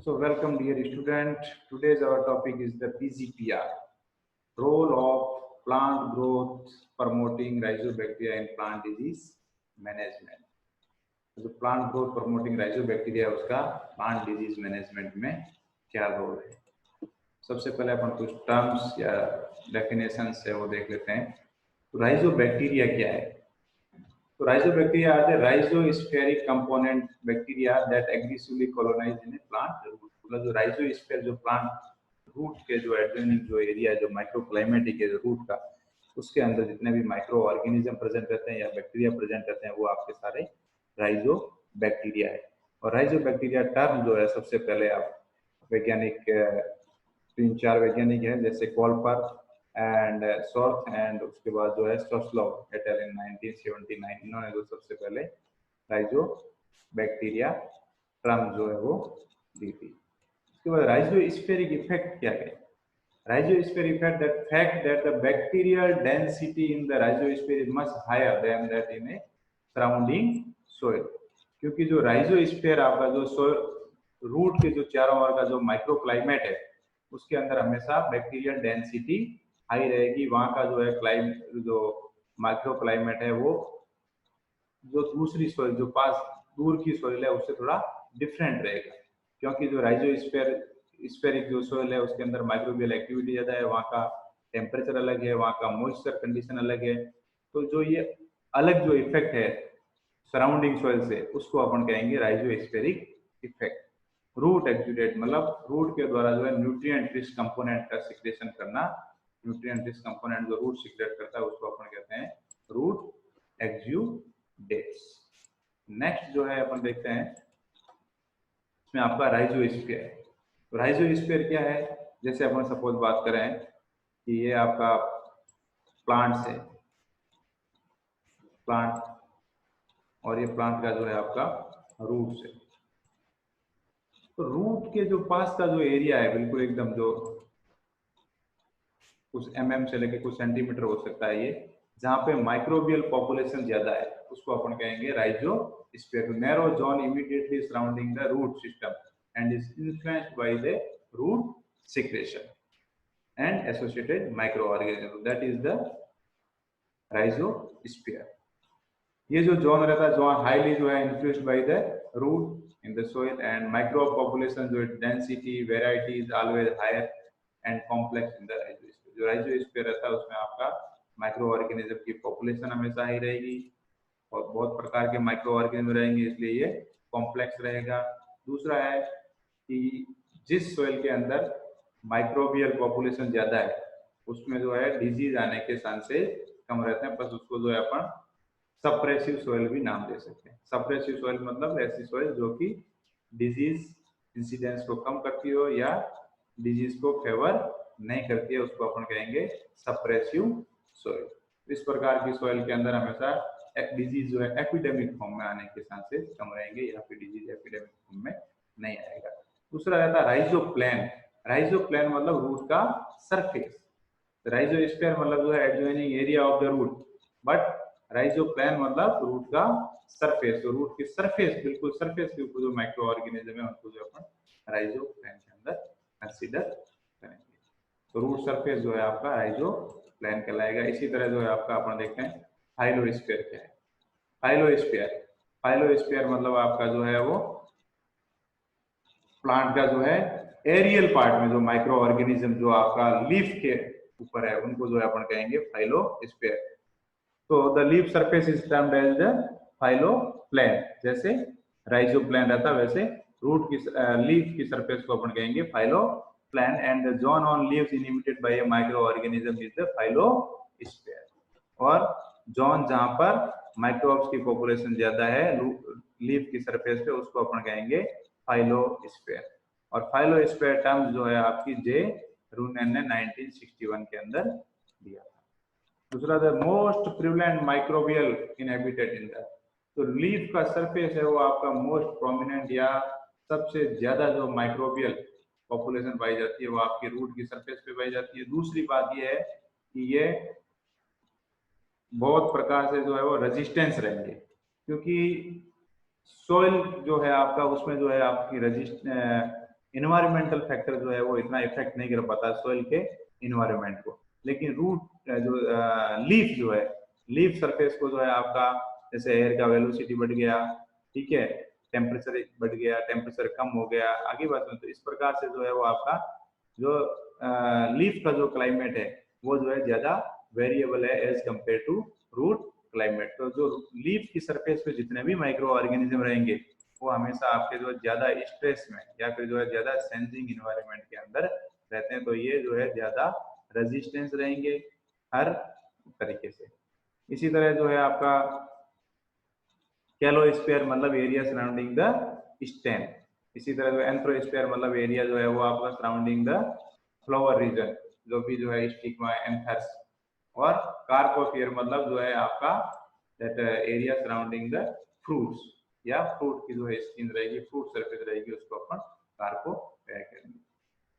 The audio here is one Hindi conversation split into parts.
So welcome dear student. Today's our topic is the PGPR, role of plant growth promoting rhizobacteria in plant disease management. जो प्लांट ग्रोथ प्रमोटिंग राइजोबैक्टीरिया उसका प्लांट डिजीज मैनेजमेंट में क्या रोल है। सबसे पहले अपन कुछ टर्म्स या डेफिनेशंस है वो देख लेते हैं। तो राइजोबैक्टीरिया क्या है? So rhizobacteria are the rhizospheric component bacteria that aggressively colonize in a plant root. मतलब जो rhizosphere जो प्लांट रूट के जो एडजॉइनिंग जो एरिया जो माइक्रोक्लाइमेटिक है जो रूट का, उसके अंदर जितने भी माइक्रो ऑर्गेनिज्म प्रेजेंट रहते हैं या बैक्टीरिया प्रेजेंट रहते हैं वो आपके सारे राइजोबैक्टीरिया है। और राइजोबैक्टीरिया टर्म जो है सबसे पहले आप वैज्ञानिक 3-4 वैज्ञानिक है जैसे कॉल्पर एंड सॉर्थ एंड उसके बाद जो है स्टोस्लोव एट एल इन 1979, इन्होंने जो सबसे पहले राइजोबैक्टीरिया टर्म जो है वो दी थी। उसके बाद राइजोस्फेरिक इफेक्ट क्या है? Rhizosphere effect, that fact that the bacterial density in the rhizosphere is much higher than that in a surrounding soil. क्योंकि जो राइजोस्फीयर आपका जो सोil रूट के जो चारों ओर का जो माइक्रो क्लाइमेट है उसके अंदर हमेशा बैक्टीरियल डेंसिटी हाई रहेगी। वहां का जो है जो माइक्रो क्लाइमेट है वो जो दूसरी सोइल जो पास दूर की सोइल है उससे थोड़ा डिफरेंट रहेगा, क्योंकि जो राइजोस्फेरिक जो सोइल है उसके अंदर माइक्रोबियल एक्टिविटी ज्यादा है, वहाँ का टेम्परेचर अलग है, वहाँ का मॉइस्चर कंडीशन अलग है। तो जो ये अलग जो इफेक्ट है सराउंडिंग सोइल से उसको अपन कहेंगे राइजोस्फेरिक इफेक्ट। रूट एक्सुडेट मतलब रूट के द्वारा जो है न्यूट्रिएंट रिच कंपोनेंट का सिक्रेशन करना। न्यूट्रिएंट रिच कंपोनेंट जो रूट सिक्रेट करता है उसको अपन कहते हैं रूट एक्सुडेट्स। नेक्स्ट जो है अपन देखते हैं इसमें आपका राइजोस्फीयर। तो राइजोस्फीयर क्या है? जैसे अपन सपोज बात करें कि ये आपका प्लांट्स है, प्लांट, और ये प्लांट का जो है आपका रूट्स है। तो रूट के जो पास का जो एरिया है बिल्कुल एकदम जो कुछ mm से लेके कुछ सेंटीमीटर हो सकता है, ये जहाँ पे माइक्रोबियल पॉपुलेशन ज्यादा है उसको अपन कहेंगे rhizosphere. Narrow zone immediately surrounding the root system and is influenced by the root secretion and associated microorganisms, that is the rhizosphere. ये जो जोन रहता है जोन हाईली जो है influenced by the root in the soil and micro population जो density variety is always higher and complex in the rhizosphere. जो राइजोस्फीयर रहता है उसमें आपका माइक्रो ऑर्गेनिज्म की पॉपुलेशन हमेशा हाई रहेगी और बहुत प्रकार के माइक्रो ऑर्गेनिज्म रहेंगे, इसलिए ये कॉम्प्लेक्स रहेगा। दूसरा है कि जिस सोइल के अंदर माइक्रोबियल पॉपुलेशन ज्यादा है उसमें जो है डिजीज आने के चांसेस कम रहते हैं, बस उसको जो है अपन सप्रेसिव सोइल भी नाम दे सकते हैं। सप्रेसिव सोइल मतलब ऐसी सोइल जो कि डिजीज इंसिडेंस को कम करती हो या डिजीज को फेवर नहीं करती है, उसको अपन कहेंगे सप्रेसिव सोइल। इस प्रकार की सोइल के अंदर हमेशा डिजीज जो है एपिडेमिक फॉर्म में आने के चांसेस कम रहेंगे या फिर डिजीज एपिडेमिक फॉर्म में नहीं आएगा। दूसरा रहता है राइजोप्लेन। राइजोप्लेन मतलब रूट का सरफेस। राइजोस्फीयर मतलब जो है adjoining area of the root, but rhizoplane मतलब रूट का सरफेस। तो रूट की सरफेस बिल्कुल सरफेस के ऊपर जो माइक्रो ऑर्गेनिज्म है उनको जो अपन राइजोप्लेन के अंदर कंसीडर करेंगे। तो रूट सरफेस जो है आपका राइजोप्लेन कहलाएगा। इसी तरह जो है आपका अपन देखते हैं फाइलोस्फीयर क्या है। फाइलोस्फीयर मतलब आपका जो है वो प्लांट का जो है एरियल पार्ट में जो माइक्रो ऑर्गेनिज्म जो आपका लीफ के ऊपर है उनको जो है अपन कहेंगे फाइलोस्फीयर। तो the leaf surface is termed as the phylloplane. जैसे राइजोप्लेन रहता वैसे रूट की लीफ की सरफेस को अपन कहेंगे phylloplane and the zone on leaves inhibited by a microorganism is the phyllosphere. और जोन जहां पर माइक्रोब्स की पॉपुलेशन ज्यादा है लीफ की सरफेस पे उसको अपन कहेंगे फाइलोस्फीयर। और फाइलोस्फीयर टर्म जो है आपकी जे रूनेन ने 1961 के अंदर दिया था। दूसरा the most prevalent microbial inhabited in the, तो लीफ का सरफेस है वो आपका मोस्ट प्रोमिनेंट या सबसे ज्यादा जो माइक्रोबियल पॉपुलेशन पाई जाती है वो आपकी रूट की सरफेस पे पाई जाती है। दूसरी बात ये है कि ये बहुत प्रकार से जो है वो रेजिस्टेंस रहेंगे, क्योंकि सोइल जो है आपका उसमें जो है आपकी इन्वायरमेंटल फैक्टर जो है वो इतना इफेक्ट नहीं कर पाता सॉइल के इन्वायरमेंट को। लेकिन रूट जो लीफ जो है, लीफ सरफेस को जो है आपका, जैसे एयर का वेलोसिटी बढ़ गया, ठीक है, टेम्परेचर बढ़ गया, टेम्परेचर कम हो गया, आगे बात में, तो इस प्रकार से जो है वो आपका जो लीफ का जो क्लाइमेट है वो जो है ज्यादा वेरिएबल है as compare to root climate. तो जो लीफ की सरफेस पे जितने भी माइक्रो ऑर्गेनिज्म रहेंगे वो हमेशा आपके जो ज्यादा स्ट्रेस में या फिर जो है ज्यादा सेंसिंग इन्वायरमेंट के अंदर रहते हैं, तो ये जो है ज्यादा रेजिस्टेंस रहेंगे हर तरीके से। इसी तरह जो है आपका कैलोस्फीयर मतलब एरिया सराउंडिंग द स्टेम। इसी तरह जो एंथ्रोस्फीयर मतलब एरिया जो है वो आपका सराउंडिंग द फ्लावर रीजन, जो भी जो है स्टिग्मा एंथर्स। और कार्पोस्फीयर मतलब जो है आपका that area surrounding the fruits, या फ्रूट की जो है स्किन रहेगी, फ्रूट सरफेस रहेगी, उसको अपन कार्पोस्फीयर करेंगे।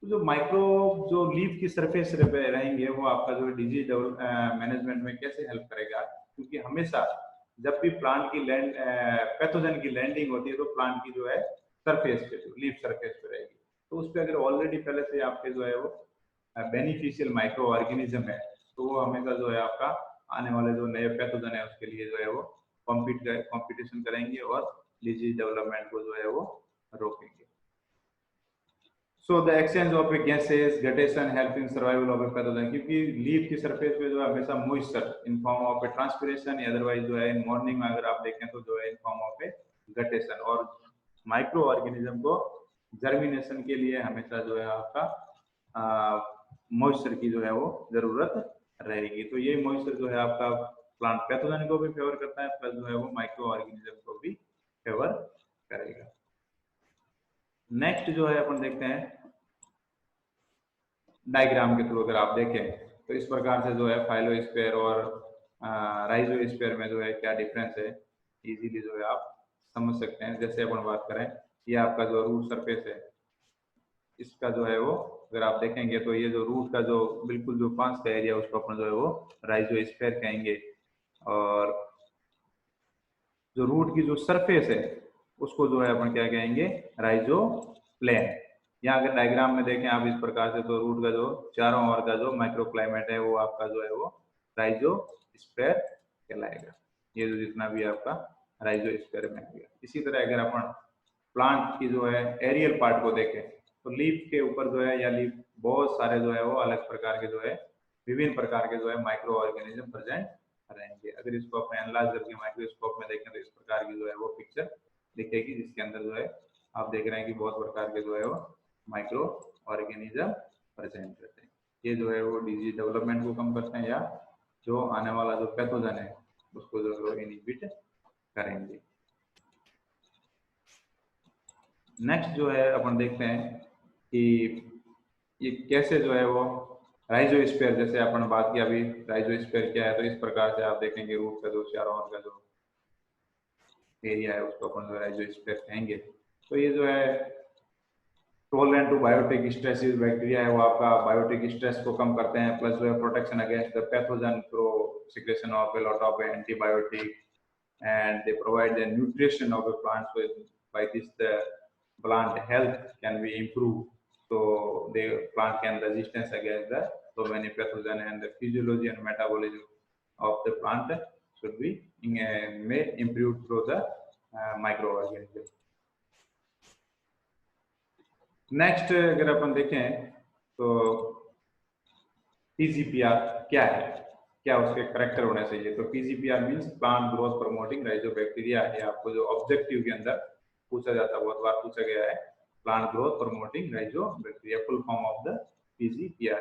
तो जो माइक्रो जो लीफ की सरफेस रहेंगे वो आपका जो डिजीज मैनेजमेंट में कैसे हेल्प करेगा, क्योंकि हमेशा जब भी प्लांट की लैंड पैथोजन की लैंडिंग होती है तो प्लांट की जो है सरफेस पे, जो लीफ सरफेस पे रहेगी, तो उस पर अगर ऑलरेडी पहले से आपके जो है वो बेनिफिशियल माइक्रो ऑर्गेनिज्म है, तो वो हमेशा जो है आपका आने वाले जो नए पैथोजन है उसके लिए जो है वो कॉम्पिटिशन करेंगे और डिजीज डेवलपमेंट को जो है वो रोकेंगे। So the exchange of a gases, gradation help in survival of a pathogen, क्योंकि लीफ की सरफेस पे जो है हमेशा moisture in form of A transpiration, otherwise जो है इन मॉर्निंग में अगर आप देखें तो जो है in form of A guttation, और माइक्रो ऑर्गेनिज्म को जर्मिनेशन के लिए हमेशा जो है आपका मॉइस्चर की जो है वो जरूरत रहेगी। तो ये मॉइस्चर जो है आपका प्लांट पैथोजन को भी फेवर करता है, प्लस जो है वो माइक्रो ऑर्गेनिज्म को भी फेवर करेगा। नेक्स्ट जो है अपन देखते हैं डायग्राम के थ्रू, अगर आप देखें तो इस प्रकार से जो है फाइलोस्फीयर और राइजोस्फीयर में जो है क्या डिफरेंस है, इजीली जो है आप समझ सकते हैं। जैसे अपन बात करें, ये आपका जो रूट सरफेस है, इसका जो है वो अगर आप देखेंगे तो ये जो रूट का जो बिल्कुल जो पास का एरिया उसको अपन जो है वो राइजोस्फीयर कहेंगे, और जो रूट की जो सरफेस है उसको जो है अपन क्या कहेंगे, राइजोप्लेन। यहाँ अगर डायग्राम में देखें आप इस प्रकार से, तो रूट का जो चारों ओर का जो माइक्रो क्लाइमेट है वो आपका जो है वो राइजोस्फीयर कहलाएगा। ये जो जितना भी आपका राइजोस्फीयर में है। इसी तरह अगर अपन प्लांट की जो है एरियल पार्ट को देखें तो लीफ के ऊपर जो है, या लीफ बहुत सारे जो है वो अलग प्रकार के जो है विभिन्न प्रकार के जो है माइक्रो ऑर्गेनिज्म प्रेजेंट रहेंगे। अगर इसको अपन एनालाइज करके माइक्रोस्कोप में देखें तो इस प्रकार की जो है वो पिक्चर दिखेगी, जिसके अंदर जो है आप देख रहे हैं कि बहुत प्रकार के जो है वो माइक्रो ऑर्गेनिज्म प्रेजेंट रहते हैं। ये जो है वो डिजीज डेवलपमेंट को कम करते हैं, या जो आने वाला जो पैथोजन है उसको जो है इनहिबिट करेंगे। नेक्स्ट जो है अपन देखते हैं कि ये कैसे जो है वो राइजोस्फीयर, जैसे अपन बात की अभी राइजोस्फीयर क्या है, तो इस प्रकार से आप देखेंगे रूट का जो चारों ओर का जो एरिया है उसको अपन जो राइजोस्फीयर कहेंगे। तो ये जो है tolerant to biotic stress bacteria है, वो आपका बायोटिक स्ट्रेस को कम करते हैं, प्लस जो है protection against the pathogen through secretion of a lot of antibiotic, and they provide the nutrition of a plant, so by this the plant health can be improved, so the plant can resistance against the so many pathogen, and the physiology and metabolism of the plant should be may improve through the microorganism. Next अगर अपन देखें तो पीजीपीआर क्या है, क्या उसके करेक्टर होने चाहिए। तो PGPR means plant growth promoting rhizobacteria है। आपको जो ऑब्जेक्टिव के अंदर पूछा जाता है, बहुत बार पूछा गया है, plant growth promoting rhizobacteria, full form of the PGPR.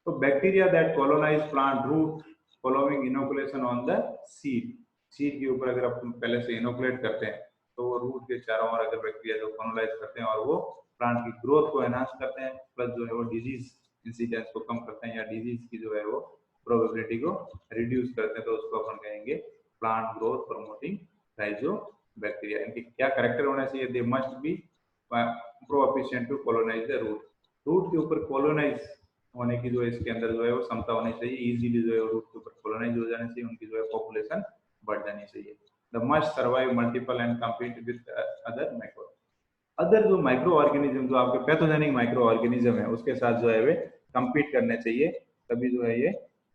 तो bacteria that colonize plant root following inoculation on the seed, seed के ऊपर अगर अपन पहले से इनोकुलेट करते हैं तो वो रूट के चारों ओर अगर बैक्टीरिया जो कॉलोनाइज करते हैं और वो प्लांट की ग्रोथ को एनहांस करते हैं, प्लस जो है वो डिजीज इंसिडेंस को कम करते हैं, या डिजीज की जो है वो प्रोबेबिलिटी को रिड्यूस करते हैं, तो उसको अपन कहेंगे प्लांट ग्रोथ प्रमोटिंग राइजोबैक्टीरिया। इनके क्या कैरेक्टर होना चाहिए, they must be proficient to colonize the root, root के ऊपर कॉलोनाइज होने की जो इसके अंदर जो है वो क्षमता होनी चाहिए, इजीली जो है रूट के ऊपर कॉलोनाइज हो जाने चाहिए, उनकी जो है पॉपुलेशन बढ़ जानी चाहिए। The must survive multiple and compete with other micro, other जो माइक्रो ऑर्गेनिज्म, जो आपके पैथोजेनिक माइक्रो ऑर्गेनिज्म है, उसके साथ जो है वे compete करने चाहिए, तभी जो है ये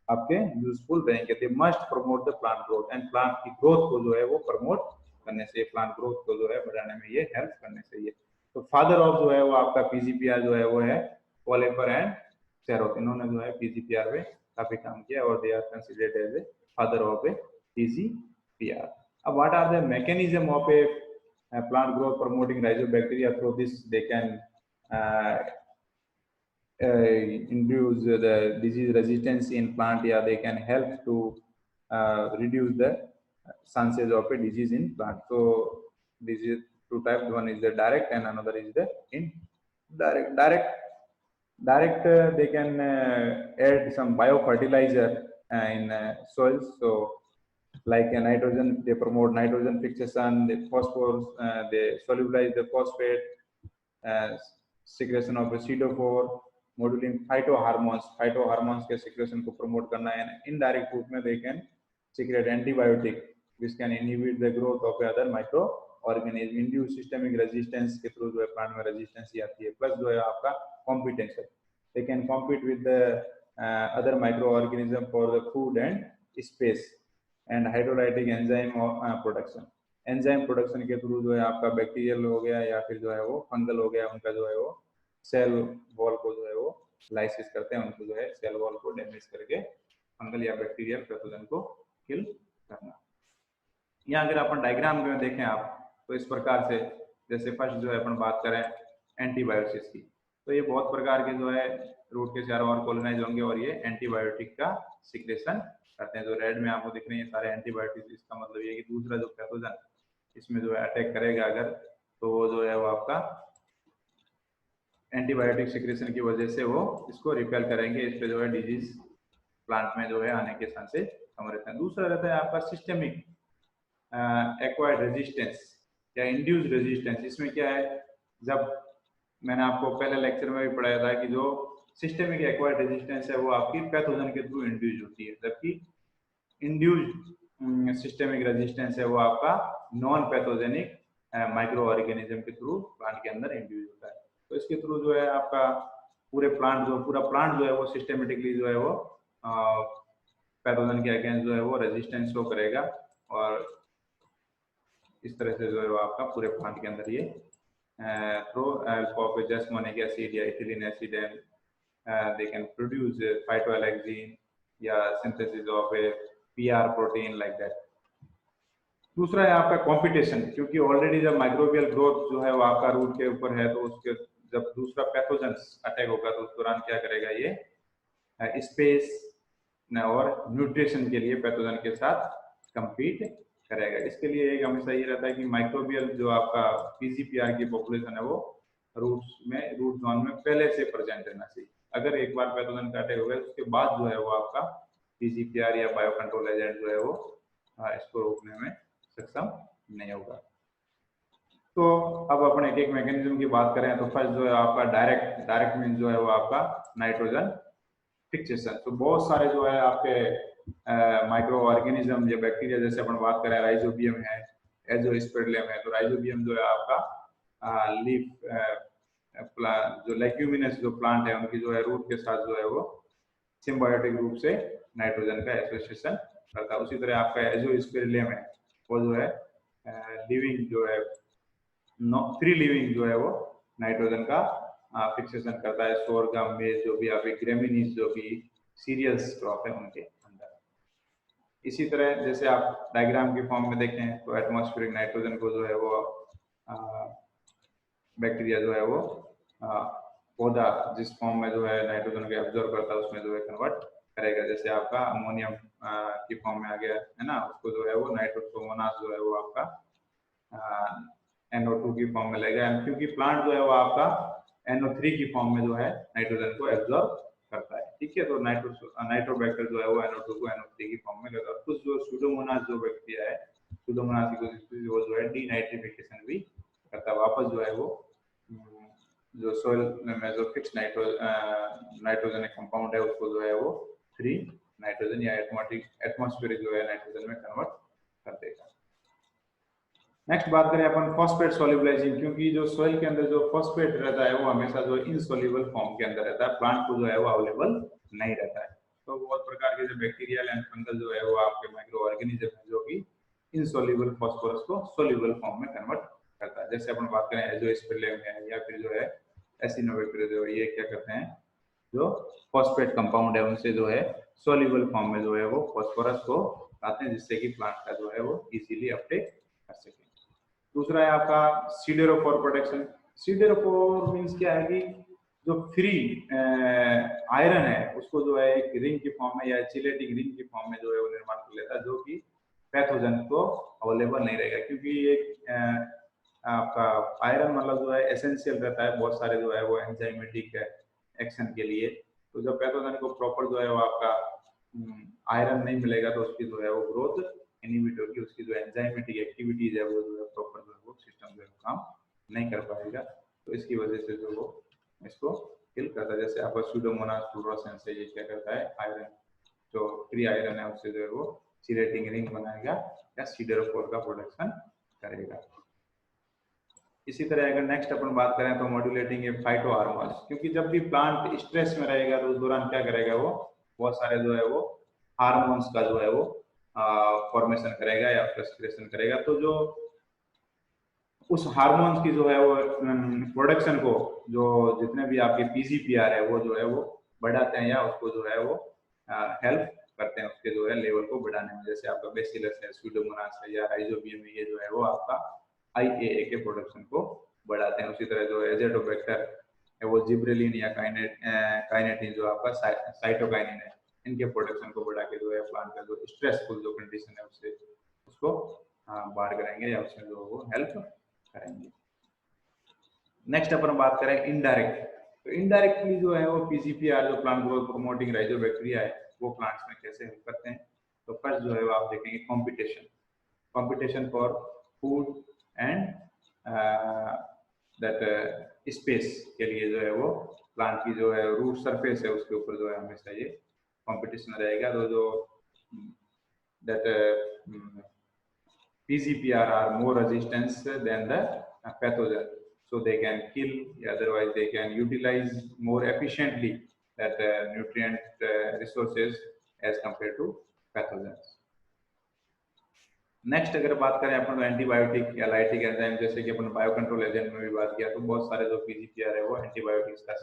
आपके यूजफुल रहेंगे। They must promote the plant growth, and plant की ग्रोथ को जो है वो प्रमोट करने से, प्लांट ग्रोथ को जो है बढ़ाने में ये हेल्प करने चाहिए। तो फादर ऑफ जो है वो आपका पीजीपीआर जो है वो है पॉलेपर एंड सेरोथ। इन्होंने जो है पीजीपीआर में काफी काम किया और they are considered as a father of a PGPR. अब what are the mechanism of a plant growth promoting rhizobacteria? Through this they can induce the disease resistance in plant, yeah, they can help to reduce the chances of a disease in plant. So this is two types, one is the direct and another is the indirect. Direct they can add some biofertilizer in soils, so like a nitrogen, they promote nitrogen fixation, the phosphorus, they solubilize the phosphate, secretion of pseudophore, modulating phytohormones के secretion को promote करना है। Indirect route में they can secrete antibiotic which can inhibit the growth of other microorganism, induce systemic resistance के through जो है plant में resistance आती है, plus जो है आपका competence है, they can compete with the other microorganism for the food and space, and hydrolytic enzyme production, enzyme production के थ्रू जो है आपका बैक्टीरियल हो गया या फिर जो है वो फंगल हो गया, उनका जो है वो सेल वॉल को जो है वो लाइसिस करते हैं, उनको जो है सेल वॉल को डैमेज करके फंगल या बैक्टीरियल पैथोजन को किल करना। यहाँ अगर अपन डायग्राम में देखें आप तो इस प्रकार से, जैसे फर्स्ट जो है अपन बात करें एंटीबायोटिक्स की, तो ये बहुत प्रकार के जो है रूट के चारों ओर कॉलोनाइज होंगे और ये एंटीबायोटिक का सिक्रेशन करते हैं। जो रेड में आपको दिख रहे हैं सारे एंटीबायोटिक्स, इसका मतलब ये कि दूसरा जो पैथोजन इसमें जो है अटैक करेगा अगर, तो वो जो है वो आपका एंटीबायोटिक सिक्रेशन की वजह से वो इसको रिपेल करेंगे, इस पे जो है डिजीज प्लांट में जो है आने के चांसेस कम रहते हैं। दूसरा रहता है आपका सिस्टेमिक एक्वायर्ड रेजिस्टेंस या इंड्यूस्ड रेजिस्टेंस। इसमें क्या है, जब मैंने आपको पहले लेक्चर में भी पढ़ाया था कि जो सिस्टेमिक एक्वायर्ड रेजिस्टेंस है वो आपकी पैथोजन के थ्रू इंड्यूस होती है, जबकि इंड्यूस्ड सिस्टेमिक रेजिस्टेंस है वो आपका नॉन पैथोजेनिक माइक्रो ऑर्गेनिज्म के थ्रू प्लांट के अंदर इंड्यूस होता है। तो इसके थ्रू जो है आपका पूरा प्लांट जो है वो सिस्टेमेटिकली जो है वो पैथोजन के अगेंस्ट जो है वो रेजिस्टेंस शो करेगा, और इस तरह से जो है वो आपका पूरे प्लांट के अंदर ये थ्रू हेल्प ऑफ जैस्मोनिक एसिड या ethylene acid and they can produce phytoalexin या synthesis of a PR protein like that. दूसरा है आपका कंपटीशन, क्योंकि ऑलरेडी जब माइक्रोबियल ग्रोथ जो है वो आपका रूट के ऊपर है, तो उसके जब दूसरा पैथोजन अटैक होगा तो उस दौरान क्या करेगा, ये स्पेस और न्यूट्रिशन के लिए पैथोजन के साथ compete करेगा। इसके लिए एक हमेशा ये रहता है कि माइक्रोबियल जो आपका पीजीपीआर की पॉपुलेशन है वो रूट जोन में पहले से प्रेजेंट रहना चाहिए। अगर एक बार पैथोजन का अटैक हो गया उसके बाद जो है वो आपका पीजीपीआर या बायो कंट्रोल एजेंट जो है वो इसको रोकने में सक्षम नहीं होगा। तो अब अपन एक एक मैकेनिज्म की बात करें तो फर्स्ट जो है आपका डायरेक्ट मीन जो है वो आपका नाइट्रोजन फिक्सेशन। तो बहुत सारे जो है आपके माइक्रो ऑर्गेनिज्म या बैक्टीरिया, जैसे अपन बात करें राइजोबियम है, एजोस्पेरलियम है, तो राइजोबियम जो है आपका लीफ जो लेग्यूमिनस जो प्लांट है उनकी जो है रूट के साथ जो है वो सिम्बायोटिक रूप से नाइट्रोजन का एसोसिएशन करता है। उसी तरह आपका एजोस्पेरलियम है वो जो है लिविंग जो है फ्री लिविंग जो है वो नाइट्रोजन का फिक्सेशन करता है, सोरगम, मेज जो भी आपके ग्रेमिनीज जो भी सीरियल्स क्रॉप है उनके अंदर। इसी तरह जैसे आप डायग्राम की फॉर्म में देखें तो एटमॉस्फेरिक नाइट्रोजन को जो है वो बैक्टीरिया जो है वो पौधा जिस फॉर्म में जो है नाइट्रोजन को एब्जॉर्ब करता है उसमें जो है कन्वर्ट करेगा। जैसे आपका अमोनियम की फॉर्म में आ गया है ना, उसको जो है वो नाइट्रोसोमोनास जो है वो आपका NO2 की फॉर्म में लेगा, क्योंकि प्लांट जो है वो आपका NO3 की फॉर्म में जो है नाइट्रोजन को एब्जॉर्ब करता है। ठीक है, तो नाइट्रोबैक्टर जो है वो NO2 को NO3 की फॉर्म में लेगा। कुछ जो सुडोमोनास जो बैक्टीरिया है, सुडोमोनास की वो जो है डीनाइट्रिफिकेशन भी करता है, वापस जो है वो जो सोइल में जो फिक्स नाइट्रोजन कंपाउंड है उसको जो है वो फ्री नाइट्रोजन या एटमॉस्फेरिक जो है नाइट्रोजन में कन्वर्ट कर देगा। नेक्स्ट बात करें अपन फॉस्फेट सोल्यूबलाइजिंग, क्योंकि जो सोइल के अंदर जो फॉस्फेट रहता है वो हमेशा जो इनसोल्यूबल फॉर्म के अंदर रहता है, प्लांट को जो है वो अवेलेबल नहीं रहता है। तो बहुत प्रकार के जो बैक्टीरियल एंड फंगल जो है वो आपके माइक्रो ऑर्गेनिज्म है जो कि इनसोल्यूबल फॉस्फोरस को सोल्यूबल फॉर्म में कन्वर्ट करता है। जैसे अपन बात करें एजोस्पेरिलम है या फिर जो है एसिनोबैक्टीरिया जो है, ये क्या करते हैं, जो फॉस्फेट कंपाउंड है उनसे जो है सोल्यूबल फॉर्म में जो है वो फॉस्फोरस को लाते हैं, जिससे कि प्लांट का जो है वो इजीली अपटेक कर सके। दूसरा है आपका सीडेरोफोर प्रोटेक्शन। सीडेरोफोर मींस क्या है कि जो फ्री आयरन है उसको जो है एक रिंग की फॉर्म में या चिलेटिंग रिंग की फॉर्म में जो है वो निर्माण कर लेता है, जो कि पैथोजन को अवेलेबल नहीं रहेगा, क्योंकि एक आपका आयरन मतलब जो है एसेंशियल रहता है बहुत सारे जो है वो एंजाइमेटिक एक्शन के लिए। तो जब पैथोजन को प्रॉपर जो है वो आपका आयरन नहीं मिलेगा तो उसकी जो है वो ग्रोथ इनहिबिट होगी, उसकी जो एंजाइमेटिक एक्टिविटीज है वो जो है प्रॉपर जो है वो सिस्टम जो है काम नहीं कर पाएगा। तो इसकी वजह से जो वो इसको किल करता है। जैसे आपका स्यूडोमोनास फ्लोरोसेंस है, ये क्या करता है, आयरन जो फ्री आयरन है उससे जो है वो चिलेटिंग रिंग बनाएगा या सीडेरोफोर का प्रोडक्शन करेगा। इसी तरह अगर नेक्स्ट अपन बात करें तो मॉड्यूलेटिंग ए फाइटो हार्मोन्स, क्योंकि जब भी प्लांट स्ट्रेस में रहेगा तो उस दौरान क्या करेगा, वो बहुत सारे जो है वो हार्मोन्स का जो है वो फॉर्मेशन करेगा या फ्रस्ट्रेशन करेगा। तो जो उस हार्मोन्स की जो है वो प्रोडक्शन को जो जितने भी आपके पीजीपीआर है वो जो है वो बढ़ाते हैं या उसको जो है वो हेल्प करते हैं उसके जो है लेवल को बढ़ाने में। जैसे आपका बेसिलस है, स्यूडोमोनास है या राइजोबियम, ये जो है वो आपका आईएए के प्रोडक्शन को बढ़ाते हैं। उसी तरह जो एजेटोबैक्टर है वो जिब्रेलिन या काइनेटिन जो आपका साइटोकाइनिन है, इनके प्रोडक्शन को बढ़ा के जो है प्लांट का जो स्ट्रेसफुल जो कंडीशन है उससे उसको बाहर करेंगे या उसमें जो वो हेल्प करेंगे। नेक्स्ट अपन बात करें इनडायरेक्ट, तो इनडायरेक्टली जो है वो पीजीपीआर जो प्लांट ग्रोथ प्रोमोटिंग राइजोबैक्टीरिया है वो प्लांट्स में कैसे हेल्प करते हैं। तो फर्स्ट जो है वो आप देखेंगे competition for food and that space के लिए जो है वो प्लांट की जो है रूट सरफेस है उसके ऊपर जो है हमेशा ये कंपटीशन रहेगा। तो जो that PGPR are more resistant than the pathogen, so they can kill, otherwise they can utilize more efficiently that nutrient resources as compared to pathogens. Next अगर बात करें अपन एंटीबायोटिक या लाइटिक एंजाइम, जैसे कि अपन बायो कंट्रोल एजेंट में भी बात किया, तो बहुत सारे जो पीजीपीआर है वो एंटीबायोटिक्स का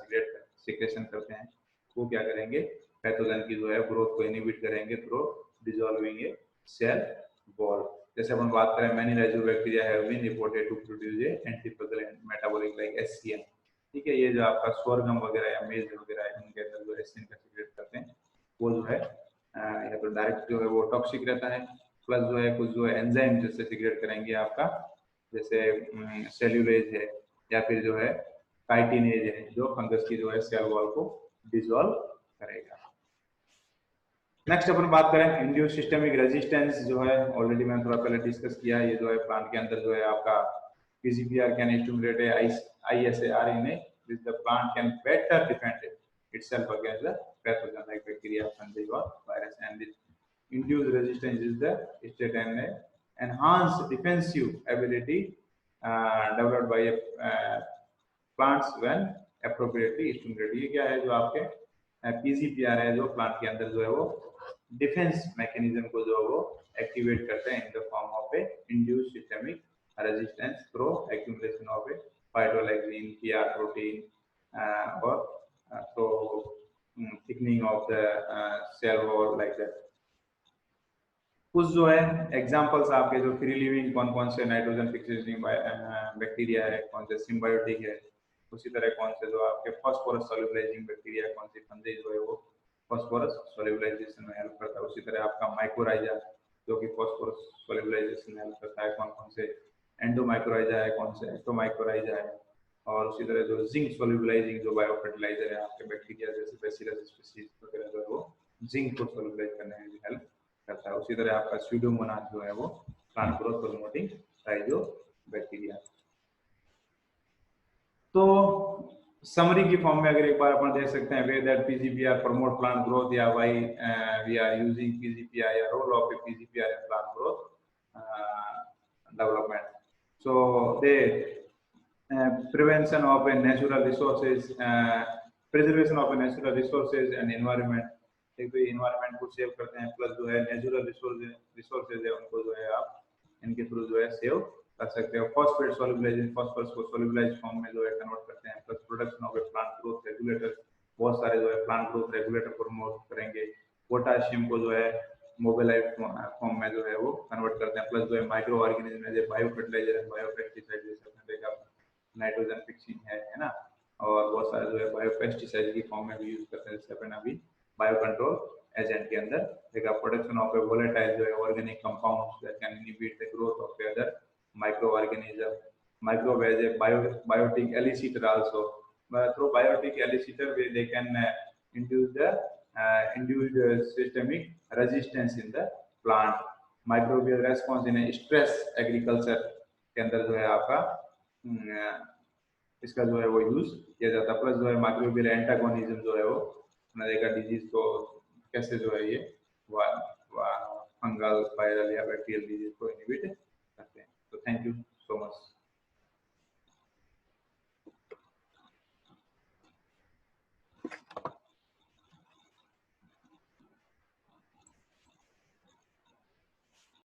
सीक्रेशन करते हैं। वो क्या करेंगे, पैथोजन की जो है ग्रोथ को इनहिबिट करेंगे through dissolving a cell wall. जैसे अपन बात करें many rhizobacteria have been reported to produce a antifungal metabolic like SCN. ठीक है, ये जो आपका स्वर्गम वगैरह या मेज वगैरह है उनके अंदर जो एससीएन का सीक्रेट करते हैं, वो जो है या तो डायरेक्ट जो है वो टॉक्सिक रहता है, प्लस जो है कुछ जो है एंजाइम जिससे सीक्रेट करेंगे आपका, जैसे सेल्यूलेज है या फिर जो है काइटिनेज है, जो फंगस की जो है सेल वॉल को डिसॉल्व करेगा। नेक्स्ट अपन बात करें इंड्यूस सिस्टमिक रेजिस्टेंस, जो है ऑलरेडी मैंने थोड़ा पहले डिस्कस किया। ये जो है प्लांट के अंदर जो है आपका PGPR can stimulate ISAR in A which the plant can better defend itself against the pathogen like bacteria, fungi or virus, and it induced resistance is the state and enhanced defensive ability developed by plants when appropriately stimulated। ये क्या है, जो आपके पीजीपीआर है जो प्लांट के अंदर जो है वो डिफेंस मैकेनिज्म को जो है वो एक्टिवेट करते हैं in the form of a induce systemic resistance through accumulation of a phytoalexin, PR protein और through thickening of the cell wall like that. कुछ जो है एग्जांपल्स आपके जो फ्री लिविंग कौन कौन से नाइट्रोजन फिक्सेटिंग बैक्टीरिया है, कौन से सिम्बायोटिक है, उसी तरह कौन से जो आपके फास्फोरस सोल्यूबलाइजिंग बैक्टीरिया, कौन सी फंजी जो है वो फास्फोरस सोल्यूबलाइजेशन में हेल्प करता है। उसी तरह आपका माइक्रोराइजा जो कि फास्फोरस सोल्यूबलाइजेशन में हेल्प करता है, कौन कौन से एंडोमाइक्रोराइजा है, कौन से एक्टोमाइक्रोराइजा है। और उसी तरह जो जिंक सोल्यूबलाइजिंग जो बायो फर्टिलाइजर है आपके बैक्टीरिया जैसे बैसिलस स्पीशीज वगैरह जो है वो जिंक को सोल्यूबलाइज करने में भी हेल्प करता है। उसी तरह आपका स्यूडोमोनास जो है वो प्लांट ग्रोथ प्रमोटिंग राइजोबैक्टीरिया। तो समरी की फॉर्म में अगर एक बार अपन देख सकते हैं, way that PGPR promote plant growth या why we are using PGPR या role of a PGPR in plant growth development. So they prevention of a natural resources, preservation of a natural resources and environment. एक तो environment को सेव करते हैं, प्लस जो है नेचुरल रिसोर्सेज है उनको जो है आप इनके थ्रू जो है सेव कर सकते हो। फॉस्फेट सोल्यूबलाइजेशन, फॉस्फोरस को सोल्यूबलाइज फॉर्म में जो है कन्वर्ट करते हैं। Plus production of A plant growth regulator, बहुत सारे जो है प्लांट ग्रोथ रेगुलेटर प्रमोट करेंगे। पोटाशियम को जो है मोबिलाइज फॉर्म में जो है वो कन्वर्ट करते हैं। प्लस जो है माइक्रो ऑर्गेनिज्म है, बायो फर्टिलाइजर है, बायो पेस्टिसाइड जैसे अपने देखा नाइट्रोजन फिक्सिंग है ना, और बहुत सारे जो है बायो पेस्टिसाइड की फॉर्म में भी यूज करते हैं, जैसे अपन अभी बायो कंट्रोल एजेंट के अंदर देखा। प्रोडक्शन ऑफ ए वोलेटाइल जो है organic compounds that can inhibit the growth of other microorganism. Microbe as a biotic elicitor also. Through biotic elicitor they can induce systemic resistance in the plant. Microbial response in a stress agriculture के अंदर जो है आपका इसका जो है वो यूज किया जाता है। प्लस जो है माइक्रोबियल एंटागोनिज्म जो है वो अपना देखा डिजीज को कैसे जो है ये फंगल, वायरल या बैक्टीरियल डिजीज को इनहिबिट करते हैं। तो थैंक यू।